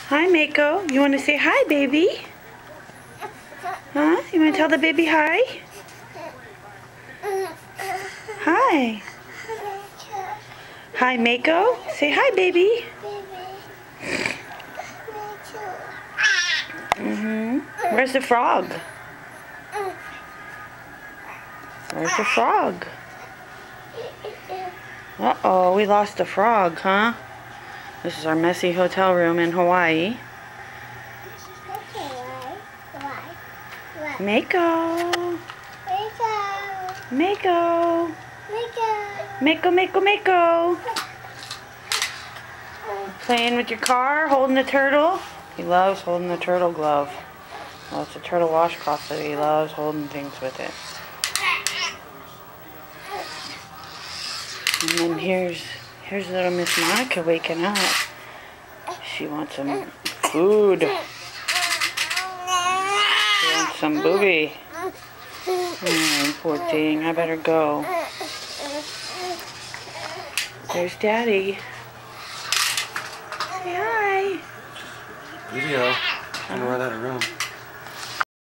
Hi, Mako. You want to say hi, baby? Huh? You want to tell the baby hi? Hi. Hi, Mako. Say hi, baby. Where's the frog? Where's the frog? Uh-oh, we lost the frog, huh? This is our messy hotel room in Hawaii. Mako. Mako. Mako, Mako, Mako. Playing with your car, holding the turtle. He loves holding the turtle glove. Well, it's a turtle washcloth, but he loves holding things with it. And then here's little Miss Monica waking up. She wants some food. She wants some booby. Oh, poor thing. I better go. There's Daddy. Say hi. Video. I'm gonna run out of room.